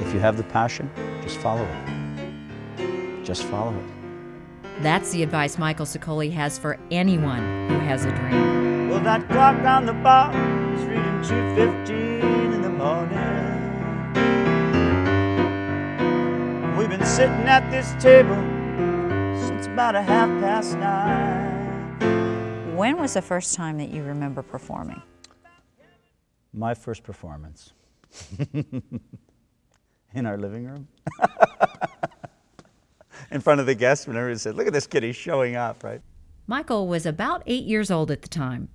If you have the passion, just follow it. Just follow it. That's the advice Michael Sicoly has for anyone who has a dream. Well, that clock on the bar is reading 2:15 in the morning. We've been sitting at this table since about 9:30. When was the first time that you remember performing? My first performance. In our living room. In front of the guests, when everybody said, look at this kid, he's showing off, right? Michael was about 8 years old at the time.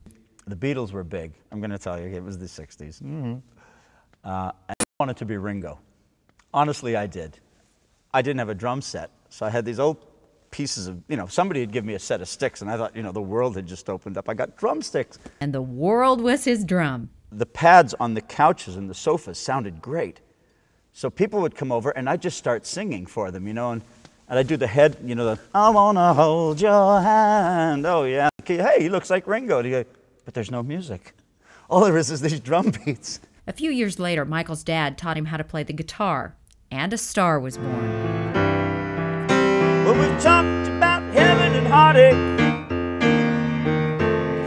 The Beatles were big. I'm going to tell you, it was the 60s. And I wanted to be Ringo. Honestly, I did. I didn't have a drum set, so I had these old pieces of, somebody had given me a set of sticks, and I thought, the world had just opened up. I got drumsticks. And the world was his drum. The pads on the couches and the sofas sounded great. So people would come over, and I'd just start singing for them, and I'd do the head, the, I wanna hold your hand, oh yeah. Hey, he looks like Ringo. But there's no music. All there is these drum beats. A few years later, Michael's dad taught him how to play the guitar, and a star was born. Well, we've talked about heaven and heartache.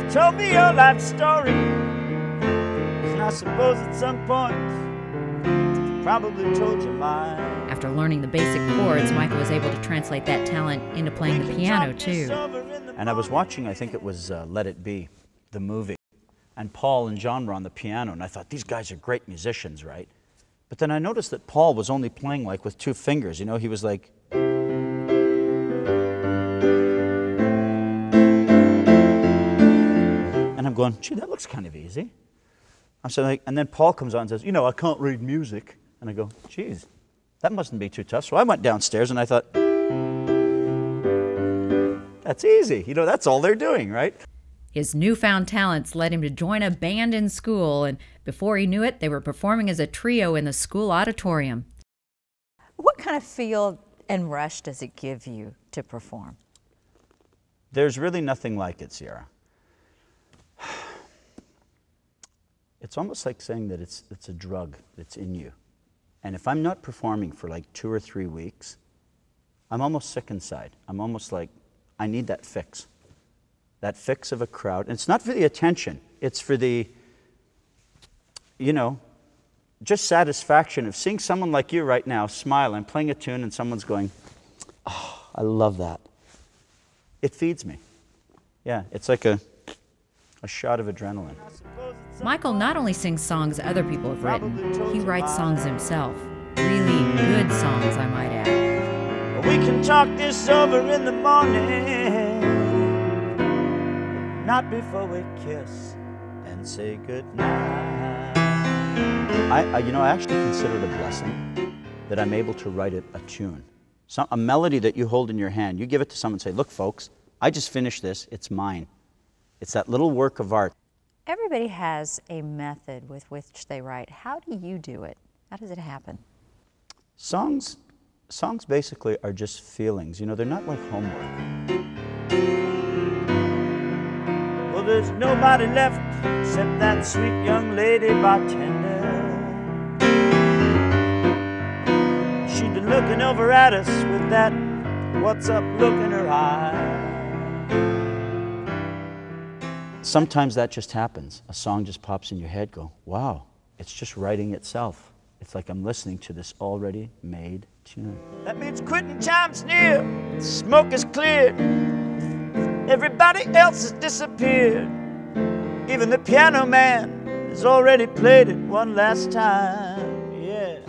You've told me your life story. And I suppose at some point, probably told you mine. After learning the basic chords, Michael was able to translate that talent into playing the piano, too. And I was watching, I think it was Let It Be, the movie. And Paul and John were on the piano, and I thought, these guys are great musicians, right? But then I noticed that Paul was only playing like with 2 fingers, he was like... And I'm going, gee, that looks kind of easy. I'm saying, like, and then Paul comes on and says, I can't read music. And I go, geez, that mustn't be too tough. So I went downstairs and I thought, that's easy. That's all they're doing, right? His newfound talents led him to join a band in school, and before he knew it, they were performing as a trio in the school auditorium. What kind of feel and rush does it give you to perform? There's really nothing like it, Sierra. It's almost like saying that it's a drug that's in you. And if I'm not performing for like 2 or 3 weeks, I'm almost sick inside. I'm almost like, I need that fix. That fix of a crowd. And it's not for the attention. It's for the, just satisfaction of seeing someone like you right now smile and playing a tune and someone's going, oh, I love that. It feeds me. Yeah, it's like a shot of adrenaline. Michael not only sings songs other people have written, he writes songs himself. Really good songs, I might add. We can talk this over in the morning, not before we kiss and say goodnight. I actually consider it a blessing that I'm able to write a tune. A melody that you hold in your hand. You give it to someone and say, look, folks, I just finished this. It's mine. It's that little work of art. Everybody has a method with which they write. How do you do it? How does it happen? Songs basically are just feelings. They're not like homework. Well, there's nobody left except that sweet young lady bartender. She'd been looking over at us with that what's up look in her eye. Sometimes that just happens. A song just pops in your head, go, wow, it's just writing itself. It's like I'm listening to this already made tune. That means quitting time's near, smoke is cleared, everybody else has disappeared. Even the piano man has already played it one last time, yeah.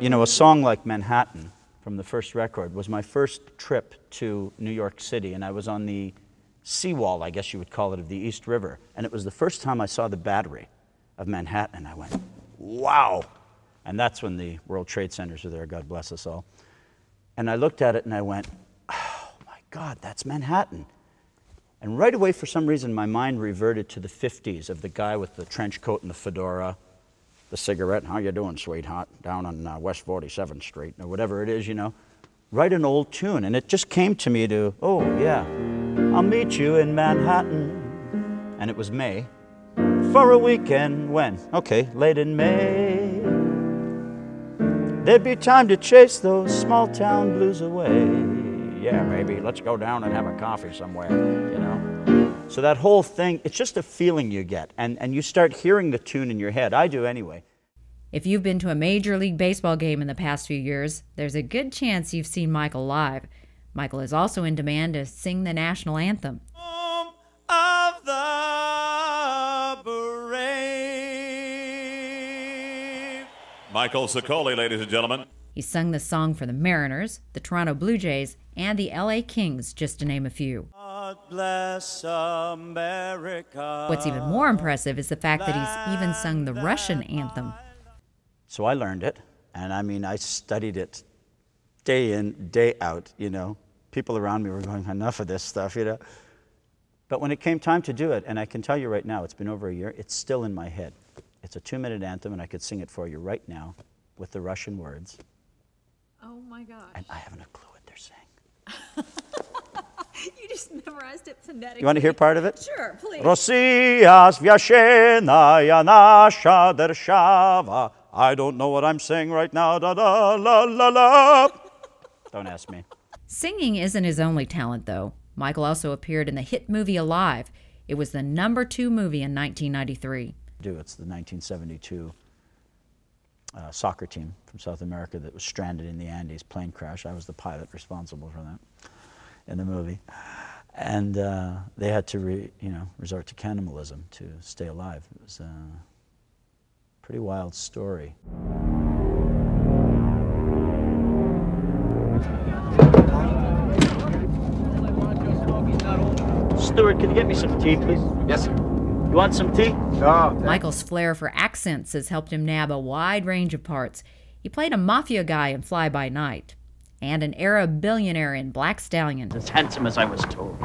A song like Manhattan from the first record was my first trip to New York City, and I was on the seawall, I guess you would call it, of the East River. And it was the first time I saw the Battery of Manhattan, and I went, wow. And that's when the World Trade Centers were there, God bless us all. And I looked at it and I went, oh my God, that's Manhattan. And right away, for some reason, my mind reverted to the 50s of the guy with the trench coat and the fedora, the cigarette, how you doing, sweetheart, down on West 47th Street, or whatever it is, Write an old tune. And it just came to me to, oh yeah, I'll meet you in Manhattan. and it was May, for a weekend when, okay, late in May, there'd be time to chase those small town blues away. Yeah, baby, let's go down and have a coffee somewhere, you know? So that whole thing, it's just a feeling you get, and you start hearing the tune in your head. I do anyway. If you've been to a Major League Baseball game in the past few years, there's a good chance you've seen Michael live. Michael is also in demand to sing the national anthem. Of the brave. Michael Sicoly, ladies and gentlemen. He sung the song for the Mariners, the Toronto Blue Jays, and the LA Kings, just to name a few. God bless America. What's even more impressive is the fact that he's even sung the Russian anthem. So I learned it, and I mean, I studied it day in, day out, you know. People around me were going, enough of this stuff, you know. But when it came time to do it, and I can tell you right now, it's been over a year, it's still in my head. It's a 2-minute anthem, and I could sing it for you right now with the Russian words. Oh my gosh. And I haven't a clue what they're saying. You just memorized it phonetically. You want to hear part of it? Sure, please. Россия священная наша держава. I don't know what I'm saying right now. Da da la la la. Don't ask me. Singing isn't his only talent, though. Michael also appeared in the hit movie Alive. It was the #2 movie in 1993. It's the 1972 soccer team from South America that was stranded in the Andes, plane crash. I was the pilot responsible for that in the movie. And they had to resort to cannibalism to stay alive. It was a pretty wild story. Stuart, can you get me some tea, please? Yes, sir. You want some tea? Oh, Michael's flair for accents has helped him nab a wide range of parts. He played a mafia guy in Fly By Night and an Arab billionaire in Black Stallion. As handsome as I was told.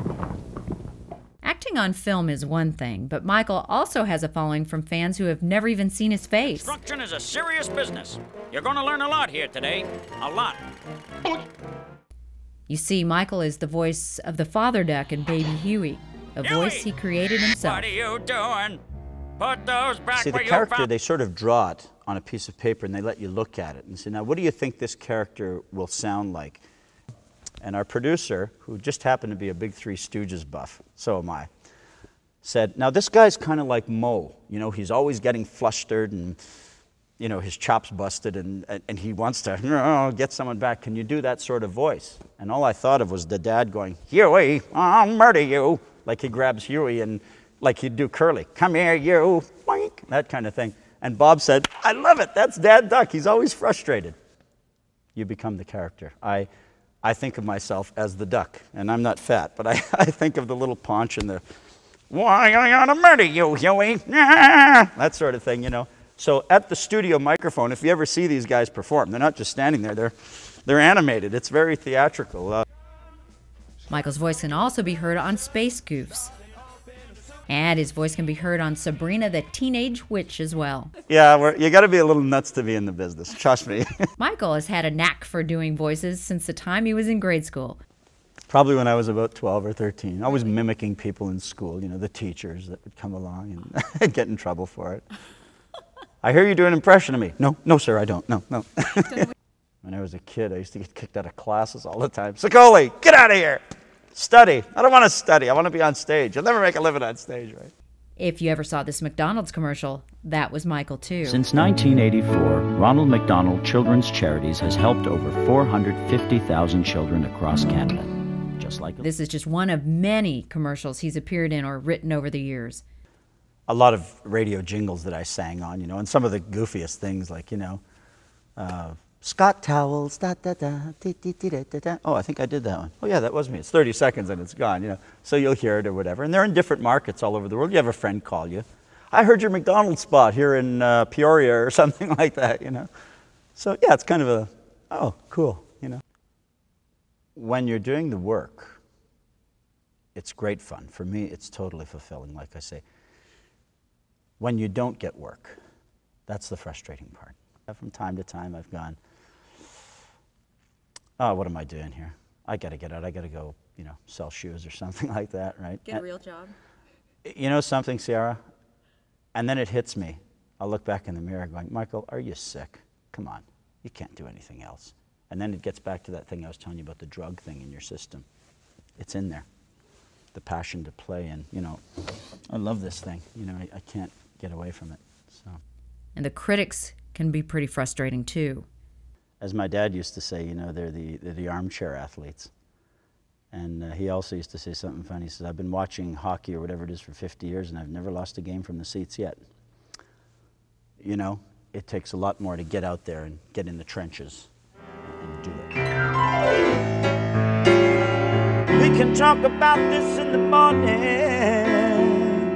Acting on film is one thing, but Michael also has a following from fans who have never even seen his face. Construction is a serious business. You're going to learn a lot here today. A lot. You see, Michael is the voice of the father duck in Baby Huey, a voice he created himself. What are you doing? Put those back See, the where you character, found. they sort of draw it on a piece of paper and they let you look at it and say, now, what do you think this character will sound like? And our producer, who just happened to be a big Three Stooges buff, so am I, said, now this guy's kind of like Mo. You know, he's always getting flustered and, you know, his chops busted and he wants to get someone back. Can you do that sort of voice? And all I thought of was the dad going, Huey, I'll murder you. Like he grabs Huey and like he'd do Curly. Come here, you. Boink. That kind of thing. And Bob said, I love it. That's Dad Duck. He's always frustrated. You become the character. I think of myself as the duck, and I'm not fat, but I think of the little paunch and the, why, I'm gonna murder you, Huey. That sort of thing, you know. So at the studio microphone, if you ever see these guys perform, they're not just standing there, they're animated. It's very theatrical. Michael's voice can also be heard on Space Goofs. And his voice can be heard on Sabrina the Teenage Witch as well. Yeah, you got to be a little nuts to be in the business, trust me. Michael has had a knack for doing voices since the time he was in grade school. Probably when I was about 12 or 13. I was mimicking people in school, you know, the teachers that would come along and get in trouble for it. I hear you do an impression of me. No, sir, I don't. No. When I was a kid, I used to get kicked out of classes all the time. Sicoly, get out of here! Study. I don't want to study. I want to be on stage. You'll never make a living on stage, right? If you ever saw this McDonald's commercial, that was Michael too. Since 1984, Ronald McDonald Children's Charities has helped over 450,000 children across Canada. Just like this is just one of many commercials he's appeared in or written over the years. A lot of radio jingles that I sang on, you know, and some of the goofiest things like, you know, Scott towels, da da da, dee, dee, dee, da, da, da. Oh, I think I did that one. Oh yeah, that was me. It's 30 seconds and it's gone, you know. So you'll hear it or whatever. And they're in different markets all over the world. You have a friend call you. I heard your McDonald's spot here in Peoria or something like that, you know. So yeah, it's kind of a, oh, cool, you know. When you're doing the work, it's great fun. For me, it's totally fulfilling, like I say. When you don't get work, that's the frustrating part. From time to time, I've gone, oh, what am I doing here? I got to get out. I got to go, you know, sell shoes or something like that, right? Get a real job. You know something, Sierra? And then it hits me. I'll look back in the mirror going, Michael, are you sick? Come on, you can't do anything else. And then it gets back to that thing I was telling you about, the drug thing in your system. It's in there. The passion to play, and, you know, I love this thing. You know, I can't get away from it. So. And the critics can be pretty frustrating too. As my dad used to say, you know, they're the armchair athletes. And he also used to say something funny. He says, I've been watching hockey or whatever it is for 50 years, and I've never lost a game from the seats yet. You know, it takes a lot more to get out there and get in the trenches and do it. We can talk about this in the morning,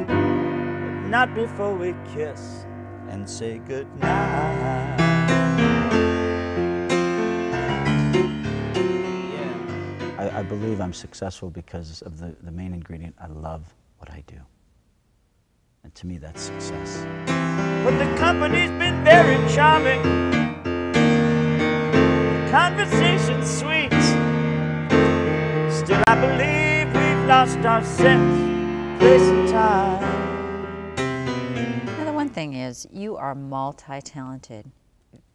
but not before we kiss and say goodnight. I believe I'm successful because of the main ingredient. I love what I do. And to me, that's success. But the company's been very charming. The conversation's sweet. Still, I believe we've lost our sense, place, and time. Now, the one thing is, you are multi-talented.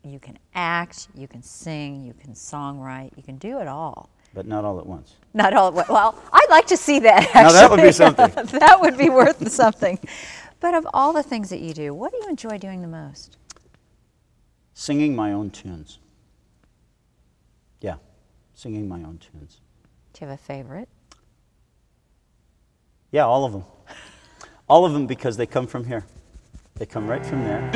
You can act, you can sing, you can songwrite, you can do it all. But not all at once. Not all. Well, I'd like to see that, actually. Now that would be something. That would be worth something. But of all the things that you do, what do you enjoy doing the most? Singing my own tunes. Yeah, singing my own tunes. Do you have a favorite? Yeah, all of them. All of them, because they come from here. They come right from there.